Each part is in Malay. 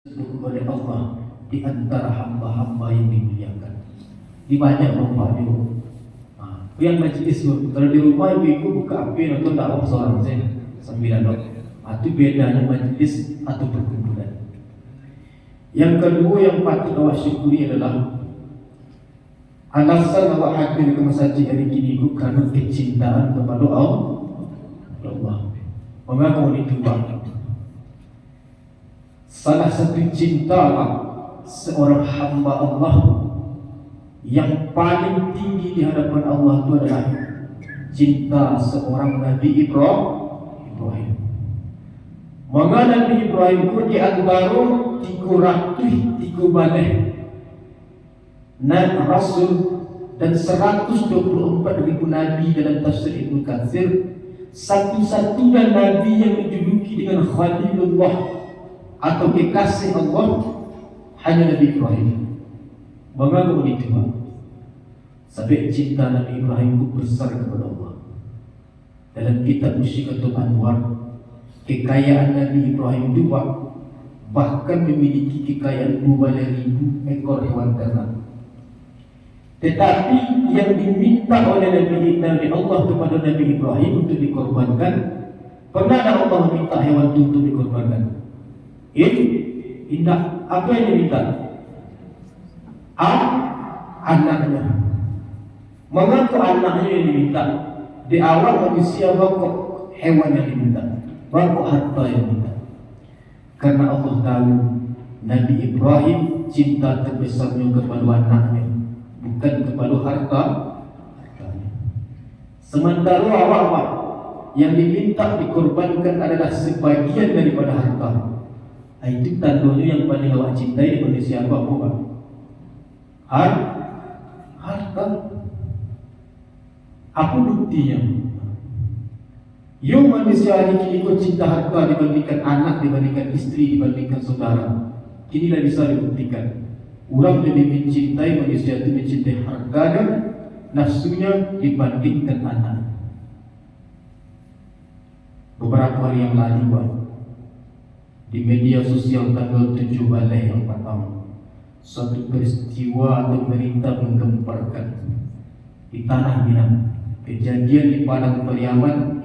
oleh Allah di antara hamba-hamba yang dimuliakan. Di banyak rumah itu. Yang majlis kalau di rumah ibu buka api atau dakwah seorang saya sambil dok. Itu bedanya majlis atau perkumpulan. Yang kedua yang patut awak syukuri adalah alasan awak hadir ke masjid hari ini itu karena kecintaan kepada Allah. Mengapa itu bang? Salah satu cinta seorang hamba Allah yang paling tinggi di hadapan Allah itu adalah cinta seorang Nabi Ibrahim. Maka Nabi Ibrahim itu di antara 300 Nabi Rasul dan 124.000 Nabi dalam tafsir Ibnu Katsir, satu-satunya Nabi yang dijuluki dengan Khalilullah atau kekasih Allah hanya Nabi Ibrahim. Mengapa begitu? Sampai cinta Nabi Ibrahim itu besar kepada Allah. Dalam kitab Musyikatul Anwar, kekayaan Nabi Ibrahim itu bahkan memiliki kekayaan 2.000 ekor hewan ternak. Tetapi yang diminta oleh Nabi Allah kepada Nabi Ibrahim untuk dikorbankan, pernah Allah minta hewan itu untuk dikorbankan? Indah. Apa yang diminta? Anaknya. Mengapa anaknya yang diminta? Di awal manusia bakok hewan yang diminta, bakok harta yang diminta. Karena Allah tahu Nabi Ibrahim cinta terbesarnya kepada anaknya, bukan kepada hartanya. Sementara awak yang diminta dikorbankan adalah sebagian daripada harta. Itu tandanya yang paling awak cintai di manusia apa Pak? Harta. Apa buktinya? Yo manusia hari ini ikut cinta harta dibandingkan anak, dibandingkan istri, dibandingkan saudara. Inilah bisa dibuktikan. Orang lebih mencintai manusia itu mencintai harta dan nafsunya dibandingkan anak. Beberapa hari yang lalu Pak, di media sosial tanggal 7 Balai yang pertama, suatu peristiwa atau berita menggemparkan di tanah Minang. Kejadian di Padang Pariaman,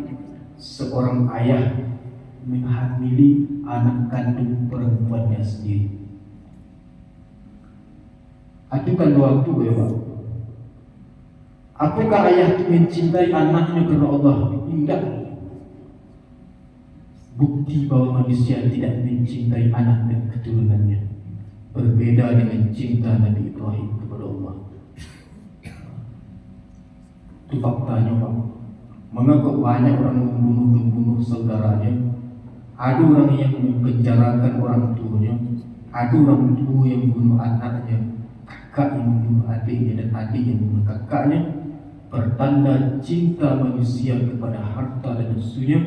seorang ayah menghamili anak kandung perempuannya sendiri. Itu kan waktu ya Pak. Apakah ayah itu mencintai anaknya karena Allah? Tidak. Bukti bahwa manusia tidak mencintai anak dan keturunannya berbeda dengan cinta Nabi Ibrahim kepada Allah. Itu faktanya Pak. Mengapa banyak orang membunuh saudaranya? Ada orang yang mempenjarakan orang tuanya, ada orang tua yang membunuh anaknya, kakak yang membunuh adiknya, dan adik yang membunuh kakaknya. Pertanda cinta manusia kepada harta dan nafsunya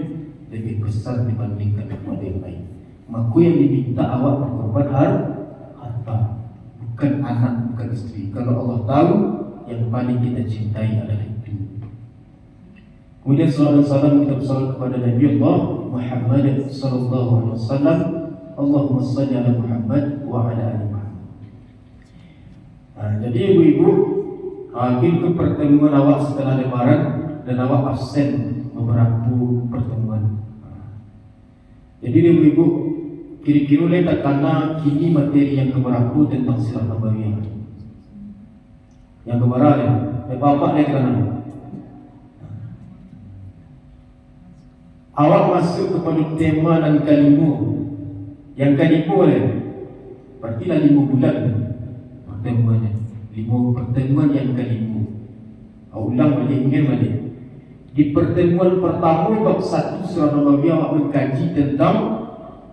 lebih besar dibandingkan kepada yang lain. Maka yang diminta awak berkorban harta, bukan anak, bukan istri. Kalau Allah tahu yang paling kita cintai adalah itu. Kemudian sallallahu alaihi wasallam kita bersalawat kepada Nabi Allah Muhammad sallallahu alaihi wasallam. Allahumma shalli ala Muhammad wa ala ali Muhammad. Jadi ibu-ibu, itu pertemuan awak setelah lebaran dan awak absen beberapa pertemuan. Jadi ibu-ibu, kira-kira oleh tak kena kini materi yang keberapa tentang sirah nabawiyah. Yang keberapa ya? Bapak dia kena. Awak masuk kepada tema dan kalimah. Yang kalimah ya, berarti lah 5 bulan pertemuannya. 5 pertemuan yang kalimah. Ulang balik, ingat balik. Di pertemuan pertama bab 1 surah Nabawiyah awak mengkaji tentang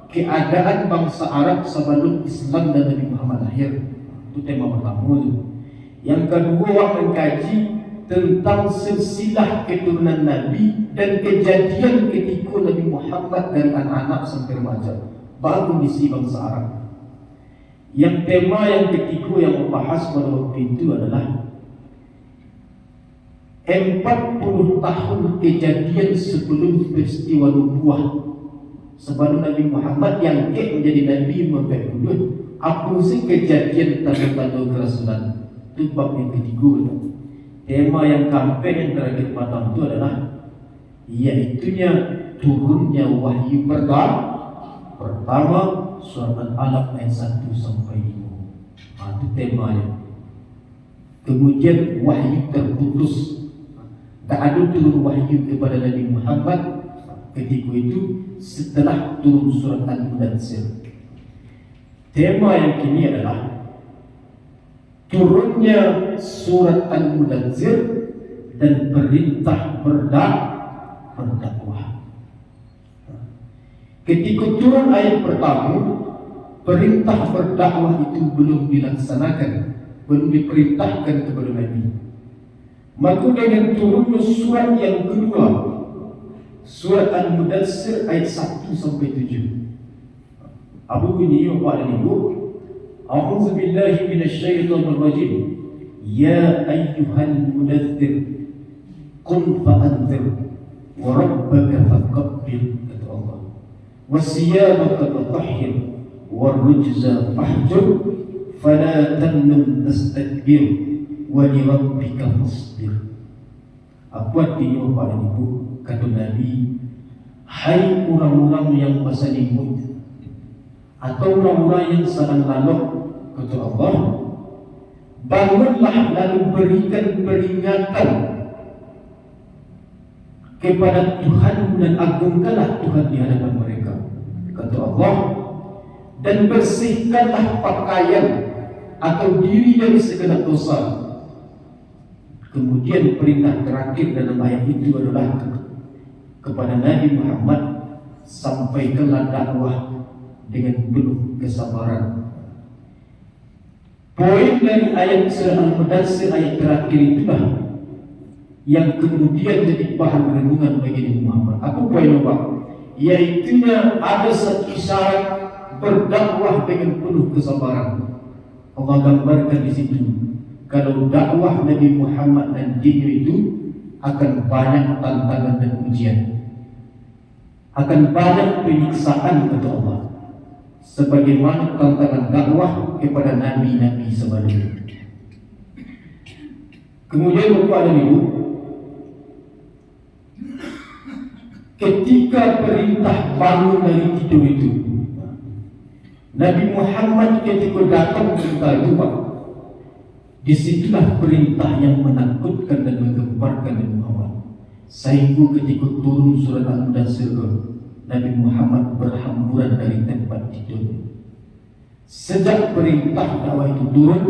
keadaan bangsa Arab sebelum Islam dan Nabi Muhammad lahir. Itu tema pertama tu. Yang kedua awak mengkaji tentang silsilah keturunan Nabi dan kejadian ketika Nabi Muhammad dari anak-anak sampai remaja, baru kondisi bangsa Arab. Yang tema yang ketiga yang membahas pada waktu itu adalah 40 tahun kejadian sebelum peristiwa nubuah sebelum Nabi Muhammad yang menjadi Nabi Muhammad dulu. Apa sih kejadian tanda-tanda kerasulan? Itu bab yang ketiga. Tema yang sampai yang terakhir malam itu adalah iaitunya turunnya wahyu pertama surat Al-Alaq ayat 1 sampai 5. Itu temanya. Kemudian wahyu terputus. Tak ada turun wahyu kepada Nabi Muhammad ketika itu setelah turun surat Al-Mudaththir. Tema yang kini adalah turunnya surat Al-Mudaththir dan perintah berdakwah. Ketika turun ayat pertama, perintah berdakwah itu belum dilaksanakan, belum diperintahkan kepada Nabi. Maka dengan turunnya surat yang kedua, surat Al-Mudaththir ayat 1 sampai 7. Apa bunyi Pak dan Ibu? A'udzu billahi minasyaitonir rajim. Ya ayyuhal mudaththir qum fa'anzir wa rabbaka fakabbir, kata Allah. Wasiyabaka fatahhir warujza fahjur fala tamnun tastakbir wa li rabbika fasbir. Apa artinya Pak dan Ibu? Kata Nabi, hai orang-orang yang bersalimut atau orang-orang yang sedang lalu, kata Allah, bangunlah lalu berikan peringatan kepada Tuhan dan agungkanlah Tuhan di hadapan mereka, kata Allah, dan bersihkanlah pakaian atau diri dari segala dosa. Kemudian perintah terakhir dalam ayat itu adalah kepada Nabi Muhammad, sampaikanlah dakwah dengan penuh kesabaran. Poin dari ayat surah Al-Mudaththir ayat terakhir itulah yang kemudian jadi bahan renungan bagi Nabi Muhammad. Apa poin Pak? Iaitunya ada satu syarat berdakwah dengan penuh kesabaran. Allah gambarkan di situ kalau dakwah Nabi Muhammad dan dinnya itu akan banyak tantangan dan ujian, akan banyak penyiksaan, kata Allah, sebagaimana tantangan dakwah kepada nabi-nabi sebelumnya. Kemudian Bapak dan Ibu, ketika perintah bangun dari tidur itu, Nabi Muhammad ketika datang perintah itu, Pak, disitulah perintah yang menakutkan dan menggemparkan Nabi Muhammad. Sehingga ketika turun surat Al-Mudaththir, Nabi Muhammad berhamburan dari tempat tidur. Sejak perintah dakwah itu turun,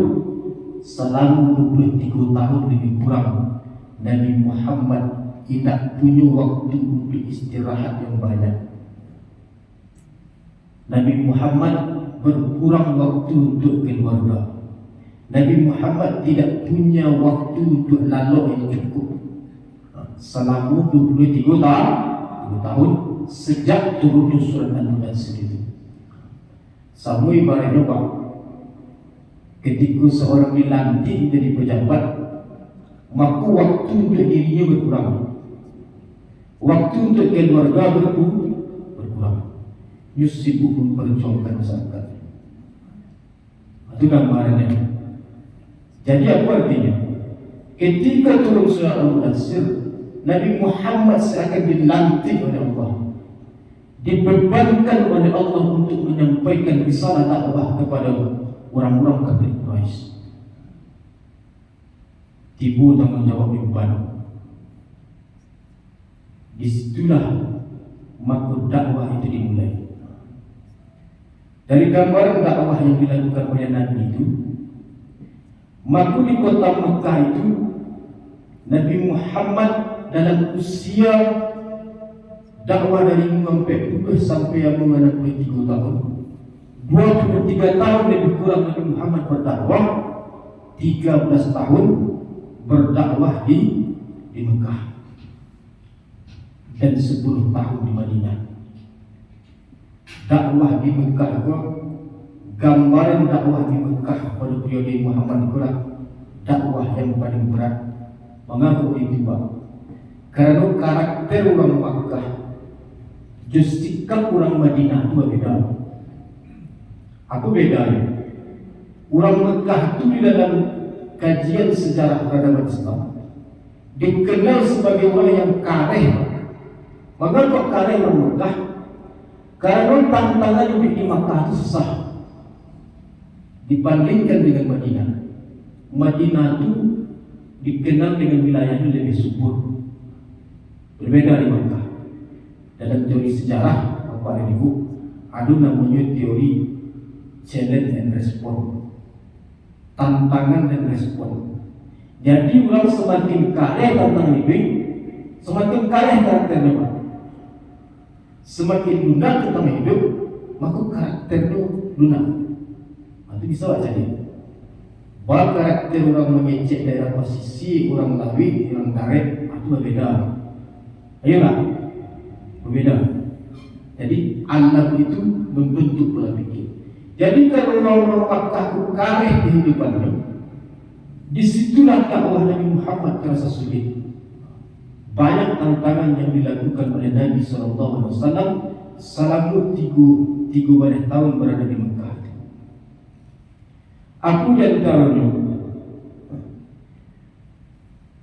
selama 23 tahun lebih kurang, Nabi Muhammad tidak punya waktu untuk istirahat yang banyak. Nabi Muhammad berkurang waktu untuk keluarga. Nabi Muhammad tidak punya waktu untuk lalu yang cukup. Selama 23 tahun sejak turun surat Al-Mudaththir itu. Sama ibaratnya Pak, ketika seorang dilantik jadi pejabat, maka waktu untuk dirinya berkurang, waktu untuk keluarga berkurang. Dia sibuk memperjuangkan masyarakat. Itu gambarannya. Jadi apa artinya? Ketika turun surat Al-Mudaththir, Nabi Muhammad seakan dilantik oleh Allah, dibebankan oleh Allah untuk menyampaikan risalah dakwah kepada orang-orang kafir Quraisy. Tiba tanggung jawab beban. Disitulah maka dakwah itu dimulai. Dari gambaran dakwah yang dilakukan oleh Nabi itu, maka di kota Mekah itu Nabi Muhammad dalam usia dakwah dari 40 sampai yang 63 tahun, 23 tahun lebih kurang Nabi Muhammad berdakwah, 13 tahun berdakwah di Mekah, dan 10 tahun di Madinah. Dakwah di Mekah itu, gambaran dakwah di Mekah pada periode Muhammad itulah dakwah yang paling berat. Mengapa begitu Pak? Karena karakter orang Makkah Just sikap orang Madinah itu beda. Apa bedanya? Orang Mekah itu di dalam kajian sejarah peradaban Islam dikenal sebagai orang yang kareh. Mengapa kareh orang Mekah? Karena tantangan hidup di Mekah itu susah dibandingkan dengan Madinah. Madinah itu dikenal dengan wilayahnya lebih subur, berbeda di Mekah. Dalam teori sejarah, Bapak dan Ibu, ada namanya teori challenge and response, tantangan dan respon. Jadi orang semakin kaya tentang hidup, semakin kaya karakternya Pak. Semakin lunak tentang hidup, maka karakternya lunak. Itu bisa baca dia. Bahwa karakter orang mengecek daerah posisi, orang lawi, orang karet, itu berbeda. Ayolah, berbeda. Jadi alam itu membentuk pola pikir. Jadi kalau orang-orang Makkah itu kareh kehidupannya, disitulah dakwah Nabi Muhammad terasa sulit. Banyak tantangan yang dilakukan oleh Nabi SAW selama tiga banyak tahun berada di Mekah. Aku dan kawannya,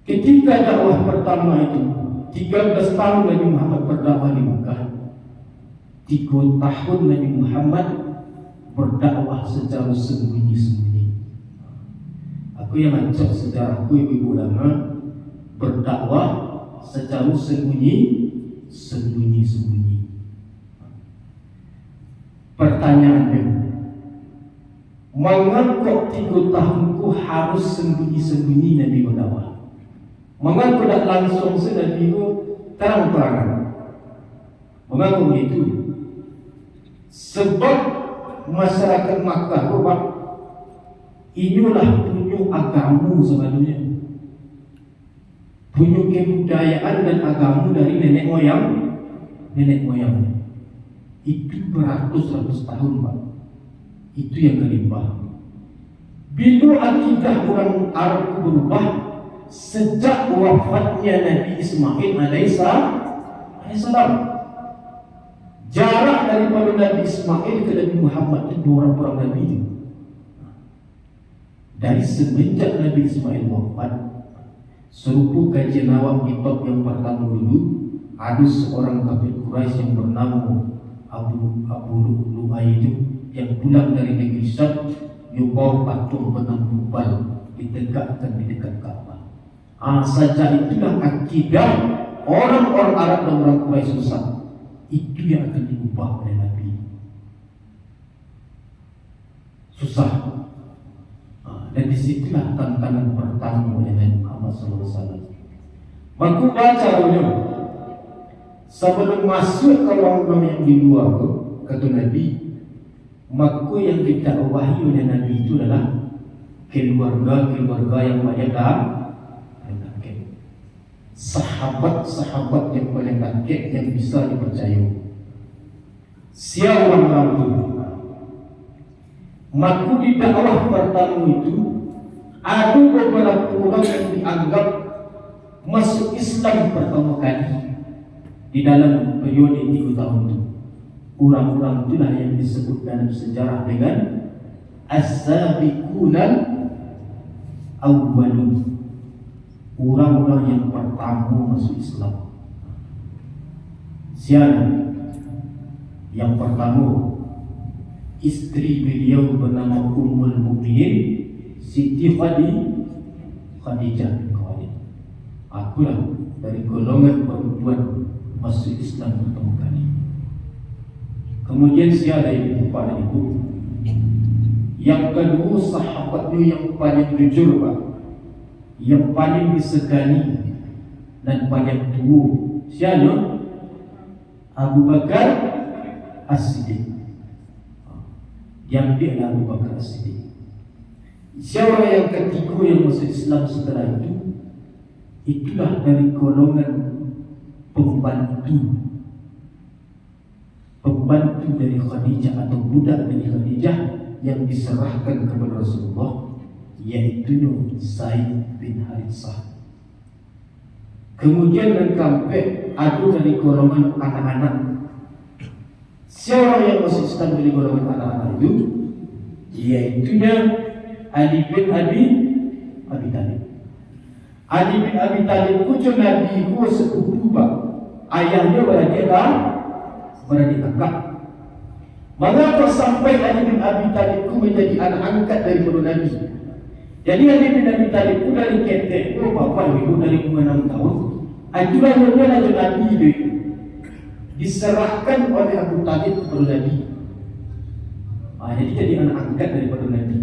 ketika dakwah pertama itu 13 tahun Nabi Muhammad berdakwah di Mekah, 3 tahun Nabi Muhammad berdakwah secara sembunyi-sembunyi. Aku yang ajak sejarahku ibu ulama berdakwah secara sembunyi-sembunyi. Pertanyaannya, mengapa 3 tahunku harus sembunyi-sembunyi Nabi berdakwah? Mengapa tidak langsung Nabi itu terang-terangan? Mengapa begitu? Sebab masyarakat Makkah Bapak, inilah punya agama sebenarnya, punya kebudayaan dan agama dari nenek moyang. Itu beratus-ratus tahun Pak. Itu yang kelimpah. Bila akidah orang Arab berubah sejak wafatnya Nabi Ismail alaihissalam. Jarak daripada Nabi Ismail ke Nabi Muhammad itu 2 orang Nabi itu. Dari semenjak Nabi Ismail wafat, serupa kajian awak kitab yang pertama dulu, ada seorang kafir Quraisy yang bernama Abu Lu'ay itu yang pulang dari negeri Syam, membawa patung penanggupan ditegakkan di dekat Ka'bah. Saja itulah akidah orang-orang Arab dan orang Quraisy susah. Itu yang akan diubah oleh Nabi. Susah. Dan disitulah tantangan pertama oleh Nabi Muhammad SAW. Maka baca dulu. Sebelum masuk ke orang-orang yang di luar, kata Nabi, maka yang didakwahi oleh Nabi itu adalah keluarga yang banyak dan sahabat-sahabat yang paling dekat yang bisa dipercaya. Siapa orang itu? Maka di dakwah pertama itu ada beberapa orang yang dianggap masuk Islam pertama kali di dalam periode 3 tahun itu. Orang-orang itulah yang disebut dalam sejarah dengan as-sabiqunal awwalun. Orang-orang yang pertama masuk Islam. Siapa? Yang pertama, istri beliau bernama Ummul Mukminin Siti Khadijah bin Khuwailid. Akulah dari golongan perempuan masuk Islam pertama kali. Kemudian siapa ibu pada ibu? Yang kedua, sahabatnya yang paling jujur Pak, yang paling disegani dan paling tua. Siapa? Abu Bakar As-Siddiq. Yang dia adalah Abu Bakar As-Siddiq. Siapa yang ketiga yang masuk Islam setelah itu? Itulah dari golongan pembantu dari Khadijah atau budak dari Khadijah yang diserahkan kepada Rasulullah, yaitu Zaid bin Harithah. Kemudian dan sampai ada dari golongan anak-anak Siapa yang masuk Islam dari golongan anak-anak itu? Yaitunya Ali bin Abi Talib. Ali bin Abi Talib itu Nabi itu sepupu bang. Ayahnya berada kakak. Mengapa sampai Ali bin Abi Talib itu menjadi anak angkat daripada Nabi? Jadi Ali bin Abi Talib itu dari ketek, bapak ibu dari umur 6 tahun. Ajurannya lagi Nabi itu diserahkan oleh Abu Talib kepada Nabi. Jadi anak angkat daripada Nabi.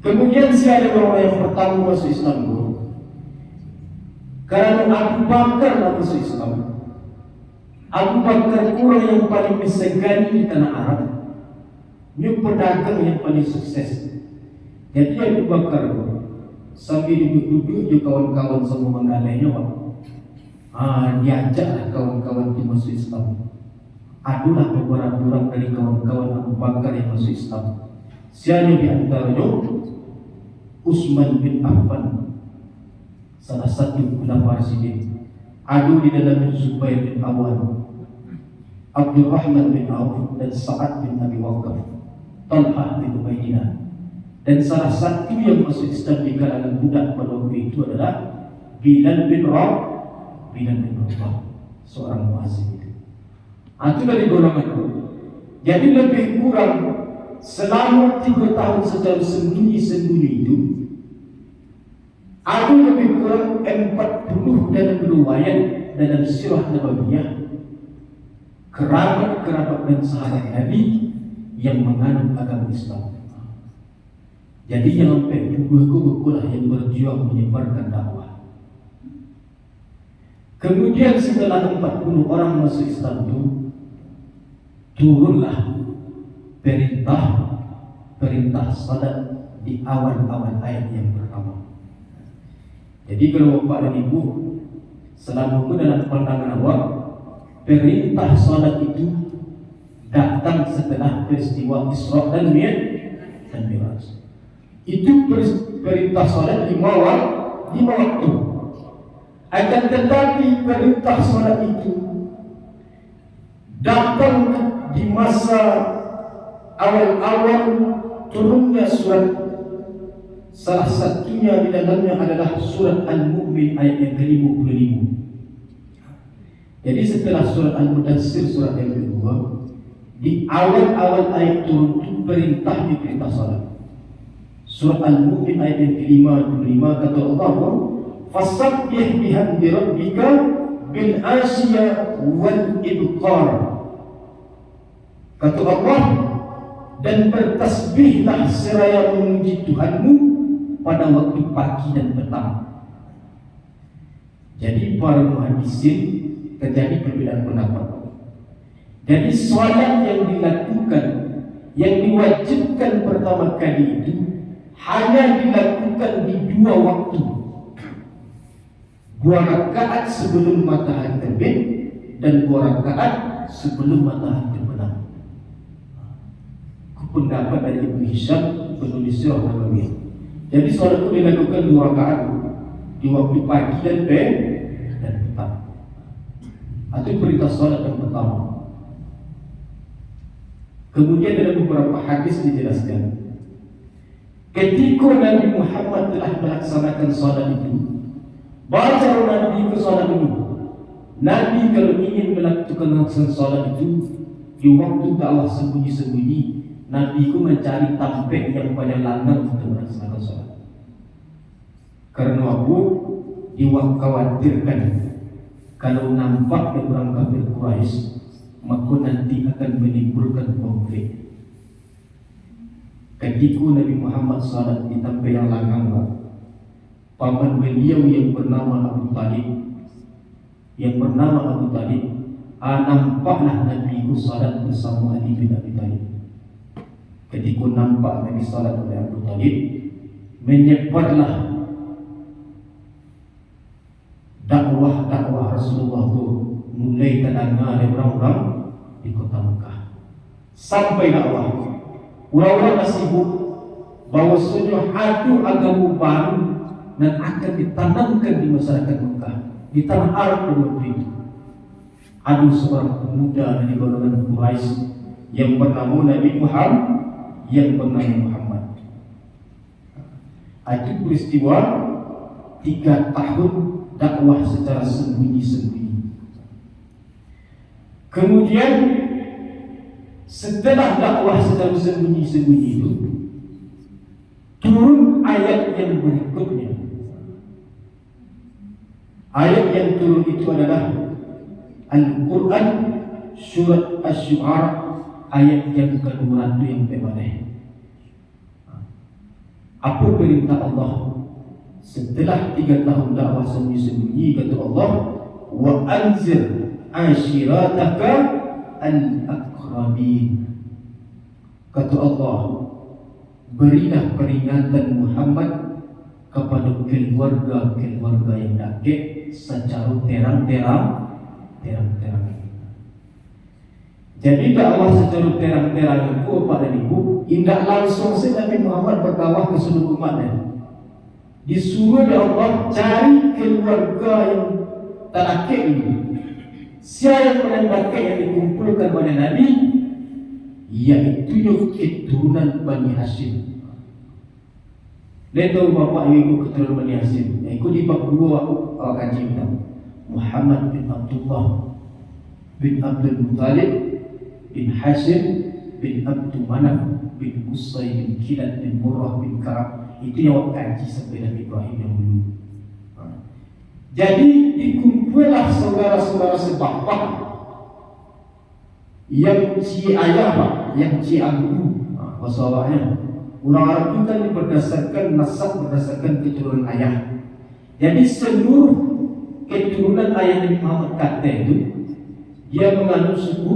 Kemudian siapa orang yang pertama masuk Islam itu? Karena Abu Bakar masuk Islam. Abu Bakar orang yang paling disegani di tanah Arab. Ini pedagang yang paling sukses. Jadi Abu Bakar sambil duduk-duduk je kawan-kawan semua mengalainya. Diajaklah kawan-kawan yang masuk Islam. Adalah beberapa orang dari kawan-kawan Abu Bakar yang masuk Islam. Siapa di antaranya? Utsman bin Affan, salah satu ulama Rasidin. Ada di dalam Zubair bin Awam, Abdurrahman bin Auf dan Sa'ad bin Abi Waqqas, Talhah bin Ubaidillah. Dan salah satu yang masuk Islam di kalangan budak pada waktu itu adalah Bilal bin Rabah, seorang muazzin. Itu dari golongan itu. Jadi lebih kurang selama 3 tahun secara sembunyi-sembunyi itu ada lebih kurang 40 dalam riwayat dalam sirah Nabawiyah kerabat-kerabat dan sahabat Nabi yang menganut agama Islam. Jadi yang sampai buku-bukulah yang berjuang menyebarkan dakwah. Kemudian setelah 40 orang masuk Islam itu, turunlah perintah salat di awal-awal ayat yang pertama. Jadi kalau Bapak dan Ibu selama itu dalam pandangan awak, perintah salat itu datang setelah peristiwa Isra dan Mi'raj. Itu perintah salat 5 waktu. Akan tetapi perintah salat itu datang di masa awal-awal turunnya surat. Salah satunya di dalamnya adalah surat Al-Mu'min ayat yang ke-55. Jadi setelah surat Al-Mudassir surat yang kedua, di awal-awal ayat turun itu perintah salat. Surat Al-Mu'min ayat yang ke-55 kata Allah, "Fasabbih bihamdi rabbika bil asya wal ibqar." Kata Allah, dan bertasbihlah seraya memuji Tuhanmu pada waktu pagi dan petang. Jadi para muhaddisin terjadi perbedaan pendapat. Jadi solat yang dilakukan, yang diwajibkan pertama kali itu hanya dilakukan di 2 waktu. 2 rakaat sebelum matahari terbit dan 2 rakaat sebelum matahari terbenam. Pendapat dari Ibnu Hisham, penulis Sirah Nabawiyah. Jadi solat itu dilakukan 2 rakaat di waktu pagi dan petang. Itu perintah solat yang pertama. Kemudian dalam beberapa hadis dijelaskan, ketika Nabi Muhammad telah melaksanakan solat itu, baca Nabi ke solat itu. Nabi kalau ingin melakukan solat itu di waktu dakwah sembunyi-sembunyi, Nabi itu mencari tampek yang paling langgang untuk melaksanakan sholat. Karena aku dikhawatirkan kalau nampak dari orang kafir Quraisy, maka nanti akan menimbulkan konflik. Ketika Nabi Muhammad sholat di tampek yang langgang, paman beliau yang bernama Abu Talib, nampaklah Nabi itu sholat bersama Ali bin Abi Talib. Ketika nampak Nabi salat oleh Abu Talib, menyebarlah dakwah Rasulullah itu mulai terdengar oleh orang-orang di kota Mekah. Sampai dakwah, orang-orang sibuk bahwasanya ada agama baru dan akan ditanamkan di masyarakat Mekah, di tanah Arab waktu itu. Ada seorang pemuda dari golongan Quraisy yang bernama Nabi Muhammad. Itu peristiwa 3 tahun dakwah secara sembunyi-sembunyi. Kemudian setelah dakwah secara sembunyi-sembunyi itu, turun ayat yang berikutnya. Ayat yang turun itu adalah Al-Quran surat Asy-Syu'ara ayat yang ke-200 yang pertama. Apa perintah Allah? Setelah 3 tahun dakwah sembunyi-sembunyi, kata Allah, wa anzir ashirataka al-aqrabin. Kata Allah, berilah peringatan Muhammad kepada keluarga-keluarga yang dekat secara terang-terang. Jadi dakwah secara terang-terang itu apa dan ibu? Indah langsung saja Nabi Muhammad berdakwah ke seluruh umatnya. Disuruh oleh Allah cari keluarga yang terakhir ini. Siapa yang terakhir yang dikumpulkan oleh Nabi, yaitu keturunan Bani Hashim. Lihat bapak ibu keturunan Bani Hashim. Ikut di bab 2 kaji kita. Muhammad bin Abdullah bin Abdul Muttalib bin Hashim bin Abdul Manaf bin Qusay bin Kilab bin Murrah bin Ka'ab. Itu yang kaji sampai Nabi Ibrahim yang dulu. Jadi dikumpullah saudara-saudara sebapak yang si ayah, yang si abu. Masalahnya orang Arab itu kan berdasarkan nasab, berdasarkan keturunan ayah. Jadi seluruh keturunan ayah Nabi Muhammad kata itu, dia mengandung suku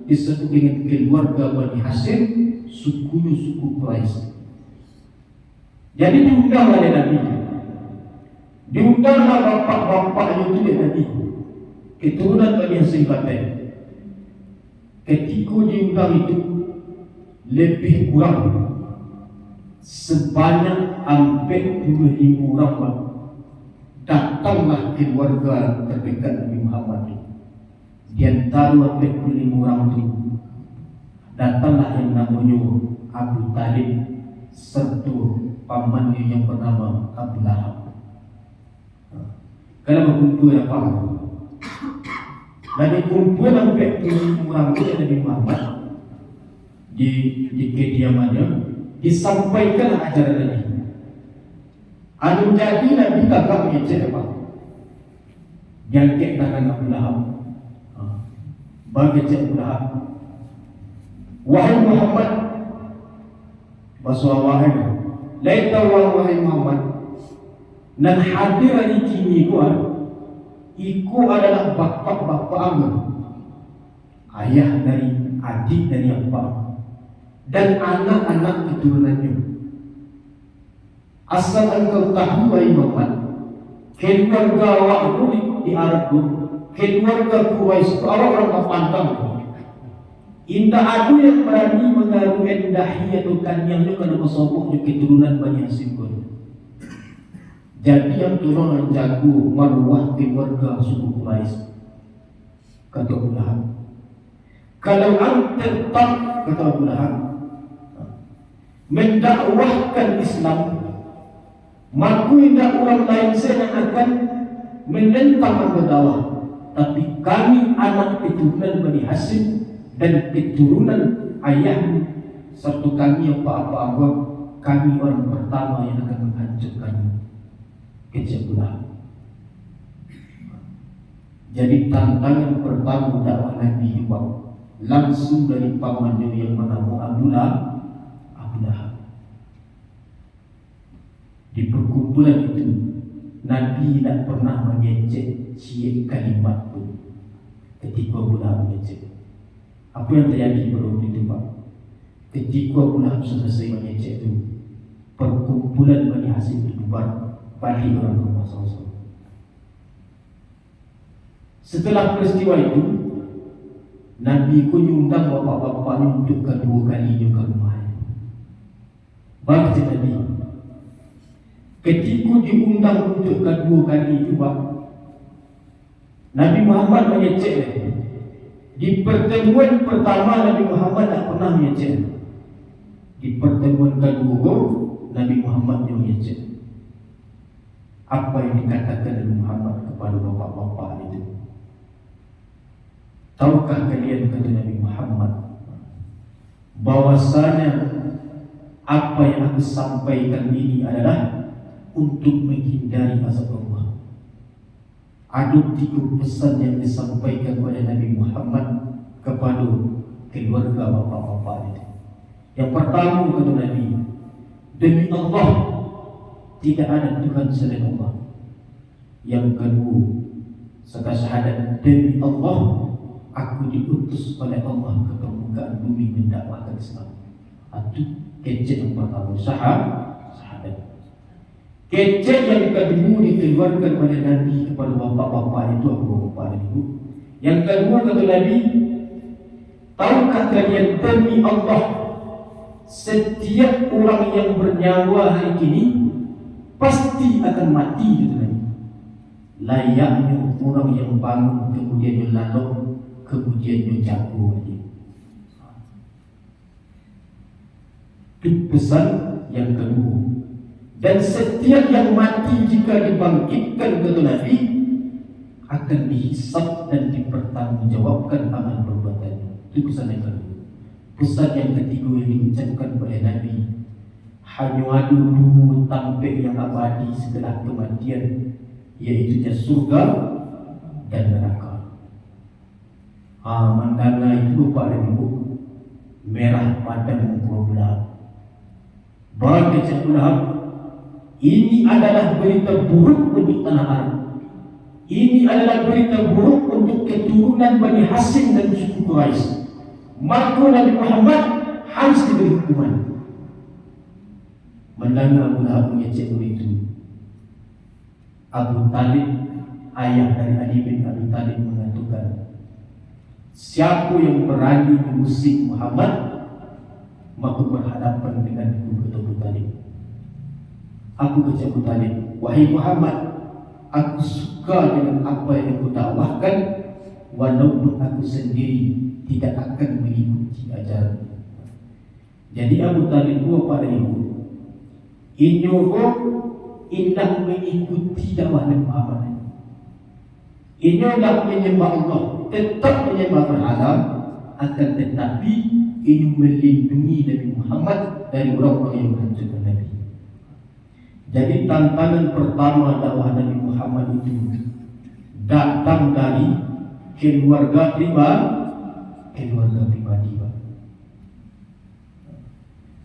disebut dengan keluarga Bani Hashim, sukunya suku Quraisy. Jadi diundang oleh Nabi, diundanglah bapak-bapaknya itu dia Nabi, keturunan Bani Hashim kata. Ketika diundang itu lebih kurang sebanyak hampir 25 orang datanglah keluarga terdekat Nabi Muhammad. Di antara 25 orang itu datanglah yang namanya Abu Talib serta pamannya yang bernama Abu Lahab. Kenapa kumpul apa? Dan kumpul sampai 25 orang itu Nabi Muhammad di kediamannya disampaikan ajaran Nabi. Anu jadi Nabi kagak mengecek apa? Jangkit tangan Abu Lahab, bagi cek Abu Lahab, wahai Muhammad, baswawahai, laita wahai Muhammad, nan hadir hari kini iku adalah bapak-bapak amu, ayah dari adik dari apa, dan anak-anak keturunannya. Asal engkau tahu wahai Muhammad, keluarga awakmu di Arab itu, keluarga Quraisy itu orang terpandang. Indah ada yang berani mengaruh endahiyatukan yang itu kalau bersobok di keturunan Bani Hashim. Jadi yang turun menjaga maruah keluarga suku Quraisy. Kata Abu Lahab, kalau anda tetap, kata Abu Lahab, mendakwahkan Islam, maka tidak orang lain saya yang akan menentang berdakwah. Tapi kami anak keturunan Bani Hashim dan keturunan ayahmu serta kami yang apa-apa, kami orang pertama yang akan menghancurkan kejatuhan. Jadi tantangan pertama dakwah Nabi juga langsung dari pamannya yang bernama Abu Lahab. Di perkumpulan itu Nabi tidak pernah mengecek cie kalimat pun ketika Abu Lahab mengecek. Apa yang terjadi bro itu Pak? Ketika Abu Lahab selesai mengecek itu, perkumpulan Bani Hashim dibubar, balik orang rumah sama-sama. Setelah peristiwa itu, Nabi pun diundang bapak-bapaknya untuk kedua kalinya ke rumahnya. Baca Nabi, ketika diundang untuk kedua kali itu, Nabi Muhammad mengecek Di pertemuan pertama Nabi Muhammad tak pernah mengecek. Di pertemuan kedua Nabi Muhammad yang mengecek. Apa yang dikatakan Nabi Muhammad kepada bapak-bapak itu? Tahukah kalian, kata Nabi Muhammad, bahwasanya apa yang aku sampaikan ini adalah untuk menghindari azab Allah. Ada 3 pesan yang disampaikan oleh Nabi Muhammad kepada keluarga bapak-bapak itu. Yang pertama, kata Nabi, demi Allah tidak ada Tuhan selain Allah. Yang kedua, serta syahadat, demi Allah aku diutus oleh Allah ke permukaan bumi mendakwahkan Islam. Itu kecek yang pertama, syahadat. Kecek yang kedua dikeluarkan oleh Nabi kepada bapak-bapak itu, bapak dan ibu. Yang kedua, kata Nabi, tahukah kalian demi Allah, setiap orang yang bernyawa hari ini pasti akan mati, kata Nabi. Layaknya orang yang bangun kemudian dia lalu, kemudian dia jatuh lagi. Itu pesan yang kedua. Dan setiap yang mati jika dibangkitkan, kata Nabi, akan dihisab dan dipertanggungjawabkan amal perbuatannya. Itu pesan yang kedua. Pesan yang ketiga yang diucapkan oleh Nabi, hanya ada 2 tampik yang abadi setelah kematian, iaitu surga dan neraka. Mandala itu Bapak dan Ibu, merah padam muka Lahab. Bagi Abu Lahab, ini adalah berita buruk untuk tanah Arab. Ini adalah berita buruk untuk keturunan Bani Hashim dan suku Quraisy. Maka Nabi Muhammad harus diberi hukuman. Mendengar Abu Lahab mengecek begitu, Abu Talib, ayah dari Ali bin Abi Talib, mengatakan, siapa yang berani mengusik Muhammad, maka berhadapan dengan Abu Talib. Aku kata Abu Talib, wahai Muhammad, aku suka dengan apa yang kau dakwahkan, walaupun aku sendiri tidak akan mengikuti ajaran. Jadi Abu Talib pada ibu, inyogo indah mengikuti dakwah Nabi Muhammad. Inyolah menyembah Allah, tetap menyembah berhala, akan tetapi ini melindungi Nabi Muhammad dari orang-orang yang menghancurkan Nabi. Jadi tantangan pertama dakwah Nabi Muhammad itu datang dari keluarga pribadi.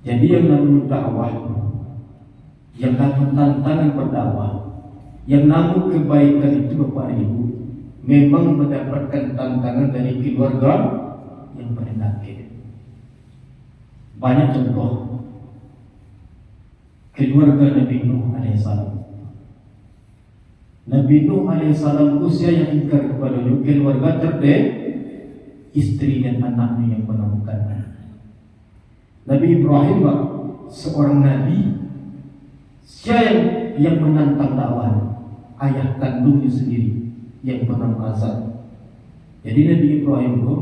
Jadi yang namanya dakwah, yang namanya tantangan berdakwah, yang namanya kebaikan itu Bapak Ibu, memang mendapatkan tantangan dari keluarga yang berenaknya. Banyak contoh. Keluarga Nabi Nuh alaihissalam. Nabi Nuh alaihissalam usia yang ingkar kepada keluarga terdek, istri dan anaknya yang menemukan. Nabi Ibrahim seorang nabi, siapa yang menantang dakwah? Ayah kandungnya sendiri yang pernah azab. Jadi Nabi Ibrahim itu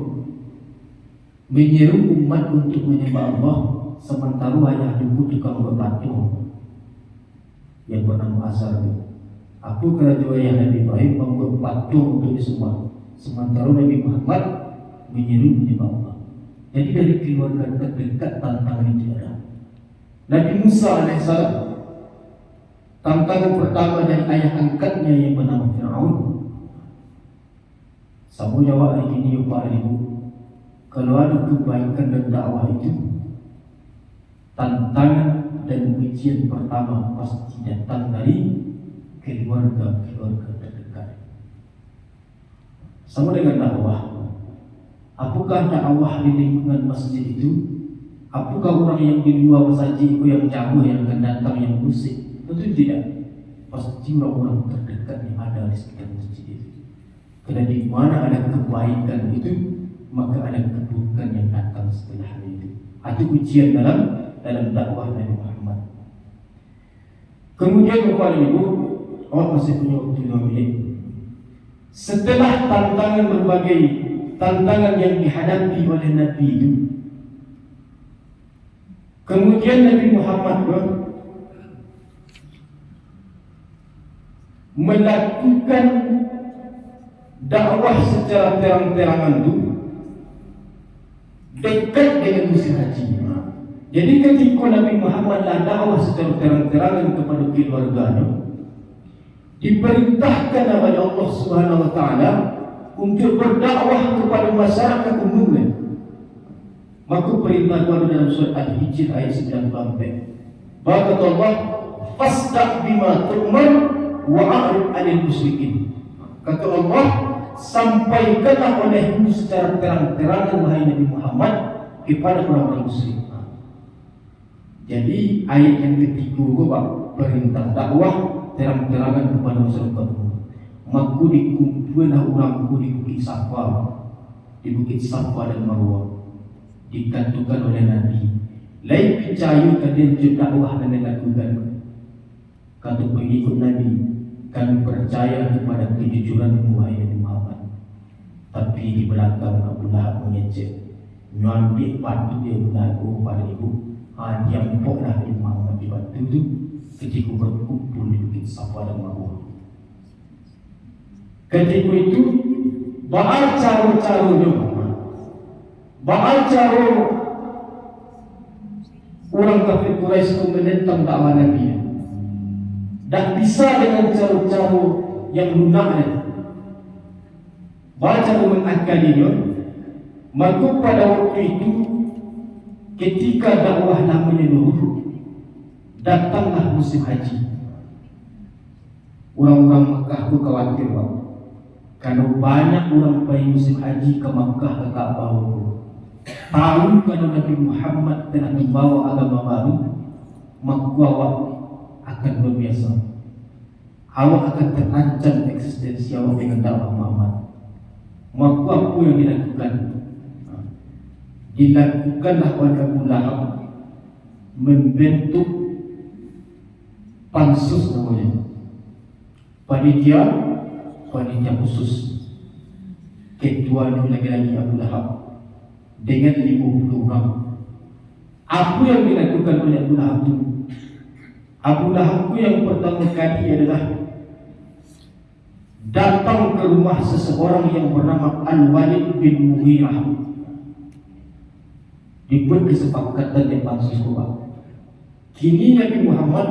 menyeru umat untuk menyembah Allah, sementara ayah ibu tukang berpatung yang pernah azab. Aku kerajaan ayah Nabi Ibrahim membuat patung untuk disembah, sementara Nabi Muhammad menyeru menyembah Allah. Jadi dari keluarga terdekat tantangan itu ada. Nabi Musa alaihissalam, tantangan pertama dari ayah angkatnya yang bernama Fir'aun. Sama jawab hari ini Bapak Ibu, kalau ada kebaikan dan dakwah itu, tantangan dan ujian pertama pasti datang dari keluarga terdekat. Sama dengan dakwah. Apakah dakwah di lingkungan masjid itu? Apakah orang yang di luar saja itu yang jauh yang akan datang yang musik? Tentu tidak. Pasti orang-orang terdekat yang ada di sekitar masjid itu. Karena di mana ada kebaikan itu, maka ada keburukan yang datang setelah itu. Itu ujian dalam dakwah Nabi Muhammad. Kemudian Bapak Ibu, masih punya waktu 2 menit. Setelah tantangan berbagai tantangan yang dihadapi oleh Nabi itu. Kemudian Nabi Muhammad pun melakukan dakwah secara terang-terangan itu dekat dengan musim haji. Jadi ketika Nabi Muhammad dakwah secara terang-terangan kepada keluarganya, diperintahkan oleh Allah Subhanahu wa taala untuk berdakwah kepada masyarakat umumnya. Maka perintah itu dalam surah Al-Hijr ayat 94. Kata Allah, "Fasda' bima tu'mar wa a'rid 'anil musyrikin." Kata Allah, sampaikanlah olehmu secara terang-terangan wahai Nabi Muhammad kepada orang-orang musyrik. Jadi ayat yang ketiga itu perintah dakwah terang-terangan kepada masyarakat umum. Maka dikumpullah orang di Bukit Safa, di Bukit Safa dan Marwah. Dikatakan oleh Nabi, lain percaya kalian dakwah dan lakukan. Kata pengikut Nabi, kami percaya kepada kejujuran wahai Nabi Muhammad. Tapi di belakang Abu Lahab mengecek, nyambil batu dia berlaku pada ibu. Dia empuklah Nabi Muhammad di batu itu ketika berkumpul di Bukit Safa dan Marwah. Ketika itu, baal cara-caranya, baal cara orang kafir Quraisy itu menentang dakwah Nabi. Dan bisa dengan cara-cara yang lunak. Baca mengakalinya. Maka pada waktu itu, ketika dakwah namanya menyeluruh, datanglah musim haji. Orang-orang Makkah itu khawatir, karena banyak orang pergi musim haji ke Makkah ke Ka'bah. Tahu kalau Nabi Muhammad telah membawa agama baru, maka awak akan berbiasa. Awak akan terancam eksistensi awak dengan dakwah Muhammad. Maka apa yang dilakukan? Dilakukanlah oleh Abu Lahab membentuk pansus namanya, panitia khusus. Ketuanya lagi-lagi Abu Lahab dengan 50 orang. Apa yang dilakukan oleh Abu Lahab itu? Abu Lahab yang pertama kali adalah datang ke rumah seseorang yang bernama Al-Walid bin Mughirah. Dibuat kesepakatan yang pansus kuat. Kini Nabi Muhammad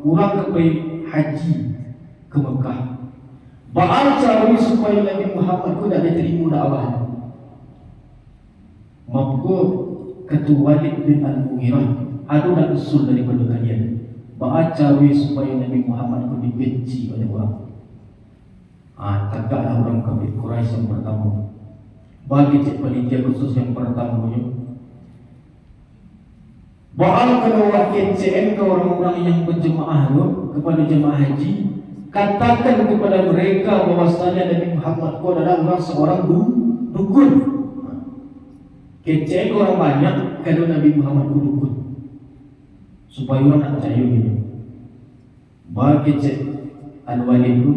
kurang ke haji ke Mekah. Baal cari supaya Nabi Muhammad ku tidak diterima dakwah. Maka ketua Walid bin Al-Mughirah ada dah usul daripada kalian. Baal cari supaya Nabi Muhammad ku dibenci oleh orang. Tegaklah orang kafir Quraisy yang pertama. Bagi panitia khusus yang pertama, Baal kalau KCN ke orang-orang yang berjemaah kepada jemaah haji, katakan kepada mereka bahwasanya Nabi Muhammad itu adalah seorang dukun. KCN orang banyak kalau Nabi Muhammad itu dukun, supaya orang nak percaya gitu. Baal KCN Al-Walid itu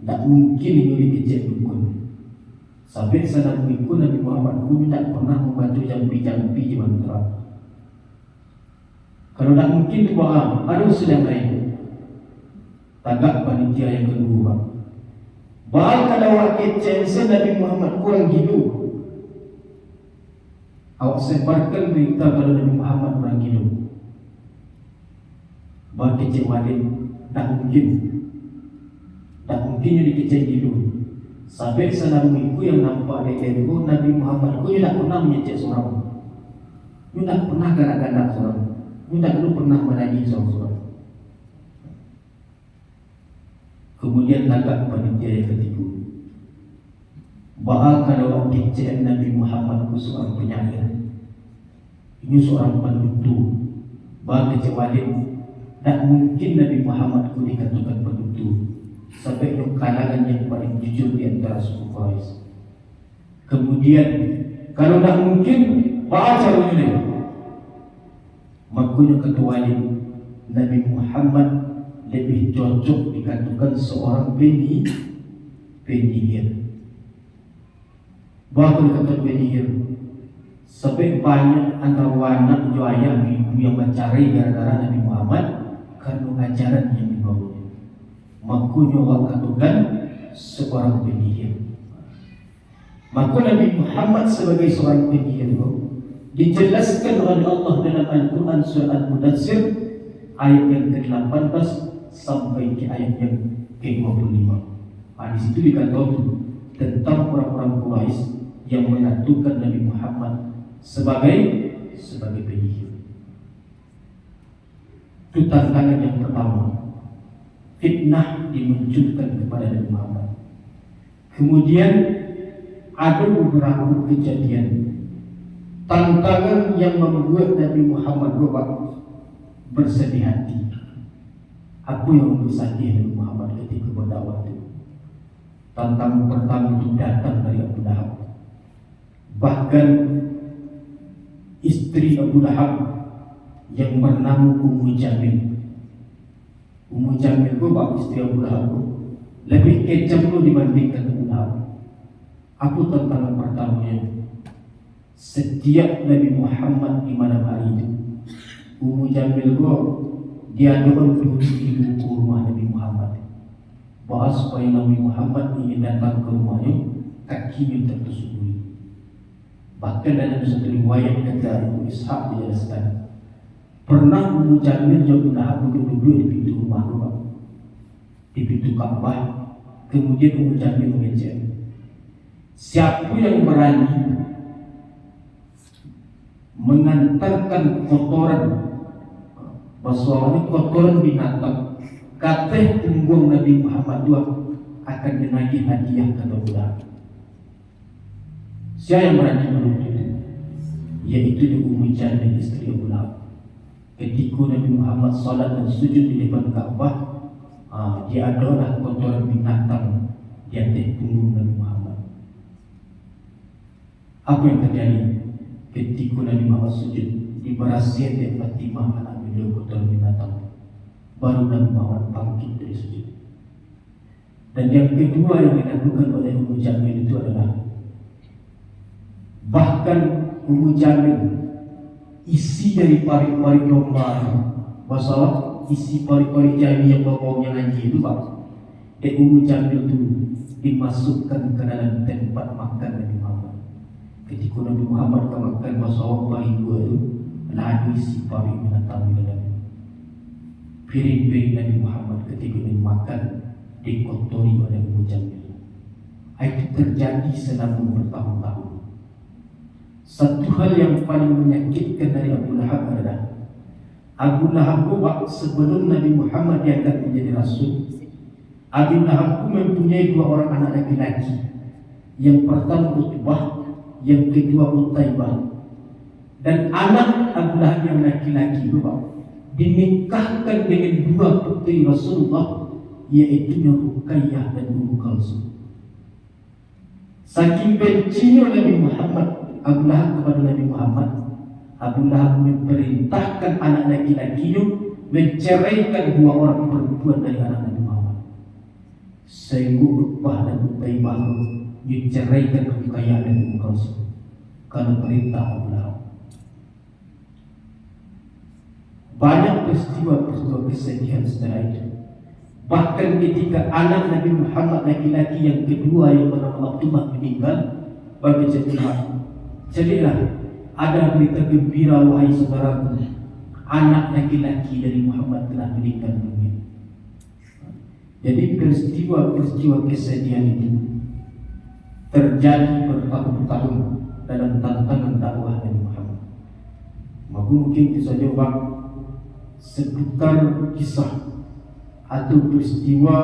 tak mungkin ini KCN dukun. Sampai sana mengikut Nabi Muhammad itu tidak pernah membantu jampi-jampi di mantra. Kalau tak mungkin itu ada usul yang lain. Tagak panitia yang kedua. Baal kalau wakil censen Nabi Muhammad kurang hidup, awak sebarkan berita kalau Nabi Muhammad kurang hidup. Baal kecil Walid tak mungkin. Tak mungkin jadi kecil hidup. Sampai salam itu yang nampak di tempo Nabi Muhammad itu tidak pernah menyecek seorang. Tidak pernah ganak-ganak seorang. Tidak dulu pernah menagih seorang. Kemudian tagak panitia yang ketiga. Baal kalau KCN Nabi Muhammad itu seorang penyair. Ini seorang pendutu. Baal kecil Walid, tak mungkin Nabi Muhammad itu dikatakan pendutu. Sampai ke kalangan yang paling jujur di antara suku Quraisy. Kemudian kalau tak mungkin, Baal caranya. Makanya ketua Nabi Muhammad lebih cocok dikatakan seorang penyihir. Bahkan kata penyihir sampai banyak antara anak ayah ibu yang mencari gara-gara Nabi Muhammad karena ajaran yang dibawanya. Makanya orang katakan seorang penyihir. Maka Nabi Muhammad sebagai seorang penyihir dijelaskan oleh Allah dalam Al-Quran surah Al-Mudaththir ayat yang ke-18 sampai ke ayat yang ke-25. Di situ dikatakan tentang orang-orang Quraisy yang menentukan Nabi Muhammad sebagai penyihir. Itu tantangan yang pertama. Fitnah dimunculkan kepada Nabi Muhammad. Kemudian ada beberapa kejadian tantangan yang membuat Nabi Muhammad bersedih hati. Apa yang bersedih Nabi Muhammad ketika berdakwah itu? Tantangan pertama itu datang dari Abu Lahab. Bahkan istri Abu Lahab yang bernama Ummu Jamil. Ummu Jamil itu istri Abu Lahab lebih kejam dibandingkan Abu Lahab. Apa tantangan pertamanya? Setiap Nabi Muhammad di malam hari itu, Ummu Jamil dia dorong dulu ibu ke rumah Nabi Muhammad. Bahas supaya Nabi Muhammad ingin datang ke rumahnya, kakinya tertusuk. Bahkan dalam satu riwayat kata Abu Ishaq dijelaskan, pernah Ummu Jamil Abu Lahab duduk-duduk di pintu rumah di pintu Ka'bah. Kemudian Ummu Jamil mengejek, siapa yang berani mengantarkan kotoran, maksudnya kotoran binatang, kata punggung Nabi Muhammad akan dinagih hadiah kata budak. Siapa yang berani menuntut itu? Yaitu Ummu Jamil istri Abu Lahab. Ketika Nabi Muhammad salat dan sujud di depan Ka'bah, dia adalah kotoran binatang di atas punggung Nabi Muhammad. Apa yang terjadi ketika Nabi Muhammad sujud di berasiat dan Fatimah anak beliau kotoran binatang? Baru Nabi Muhammad bangkit dari sujud. Dan yang kedua yang dilakukan oleh Ummu Jamil itu adalah, bahkan Ummu Jamil isi dari pari-pari domba, masalah isi pari-pari jambi yang bau-baunya anjing itu dan Ummu Jamil itu dimasukkan ke dalam tempat makan Nabi Muhammad. Ketika Nabi Muhammad makan masalah pari dua itu, ada isi pari binatang di dalam piring-piring Nabi Muhammad ketika dia makan dikotori oleh Ummu Jamil. Itu terjadi selama bertahun-tahun. Satu hal yang paling menyakitkan dari Abu Lahab adalah Abu Lahab sebelum Nabi Muhammad diangkat menjadi Rasul, Abu Lahab mempunyai dua orang anak laki-laki. Yang pertama Utbah, yang kedua Utaibah. Dan anak Abu Lahab yang laki-laki itu dinikahkan dengan dua putri Rasulullah, yaitu Ruqayyah dan Ummu Kalsum. Saking bencinya Nabi Muhammad Abu Lahab kepada Nabi Muhammad, Abu Lahab memerintahkan anak laki-lakinya menceraikan dua orang perempuan dari anak Nabi Muhammad. Sehingga Utbah dan Utaibah menceraikan Ruqayyah dan Ummu Kalsum karena perintah Abu Lahab. Banyak peristiwa-peristiwa kesedihan setelah itu. Bahkan ketika anak Nabi Muhammad laki-laki yang kedua yang bernama Abdullah meninggal, bagi jadilah ada berita gembira, wahai saudaraku, anak laki-laki dari Muhammad telah meninggal dunia. Jadi peristiwa-peristiwa kesedihan itu terjadi bertahun-tahun dalam tantangan dakwah Nabi Muhammad. Maka mungkin kita jawab seputar kisah atau peristiwa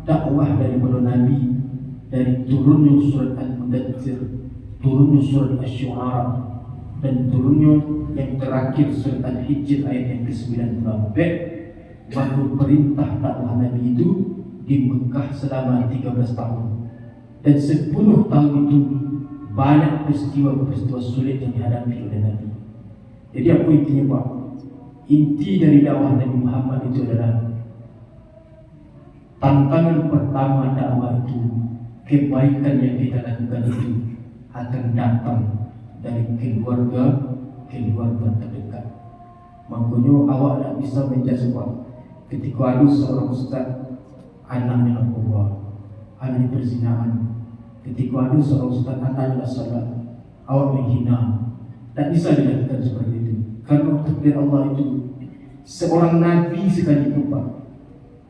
dakwah daripada Nabi, dari turunnya surat Al-Mudaththir, turunnya surat Asy-Syu'ara, dan turunnya yang terakhir surat Al-Hijr ayat yang ke-94. Maka perintah dakwah Nabi itu di Mekah selama 13 tahun. Dan 10 tahun itu banyak peristiwa-peristiwa sulit yang dihadapi oleh Nabi. Jadi apa intinya Pak? Inti dari dakwah Nabi Muhammad itu adalah tantangan pertama dakwah itu, kebaikan yang kita lakukan itu akan datang dari keluarga terdekat. Makanya awak tak bisa menjazbah ketika ada seorang ustaz anaknya narkoba, anaknya perzinahan. Ketika ada seorang ustaz anaknya salat, awak menghina. Tak bisa dilakukan seperti itu. Karena takdir Allah itu seorang nabi sekalipun, Pak,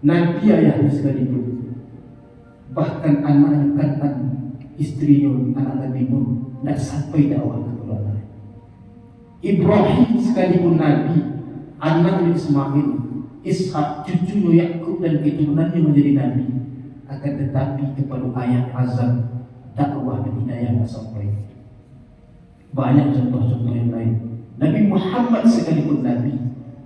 nabi ayahnya sekalipun, bahkan anaknya Kan'an, istrinya anak Nabi Nuh, tak sampai dakwah kepada Allah. Ibrahim sekalipun nabi, anaknya Ismail, Ishak, cucunya Yakub dan keturunannya menjadi nabi, akan tetapi kepada ayat azab dakwah dan hidayah tak sampai. Banyak contoh-contoh yang lain. Nabi Muhammad sekalipun nabi,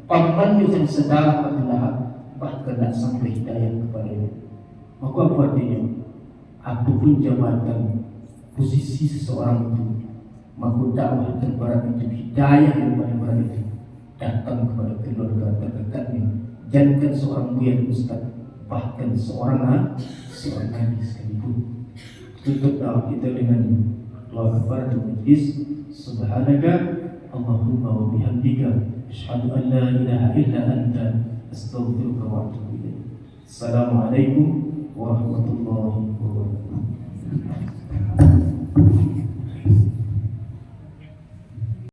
pamannya yang sedara Abu Lahab, bahkan tak sampai hidayah kepadanya. Maka apa artinya? Apapun jabatan, posisi seseorang itu, maka dakwah terberat itu, hidayah yang paling berat itu datang kepada keluarga terdekatnya. Jangan seorang buaya ustaz, bahkan seorang nabi sekalipun. Tutup dakwah kita dengan doa kepada majlis. Subhanaka Allahumma wa bihamdika asyhadu an la ilaha illa anta astaghfiruka wa atubu ilaik. Assalamualaikum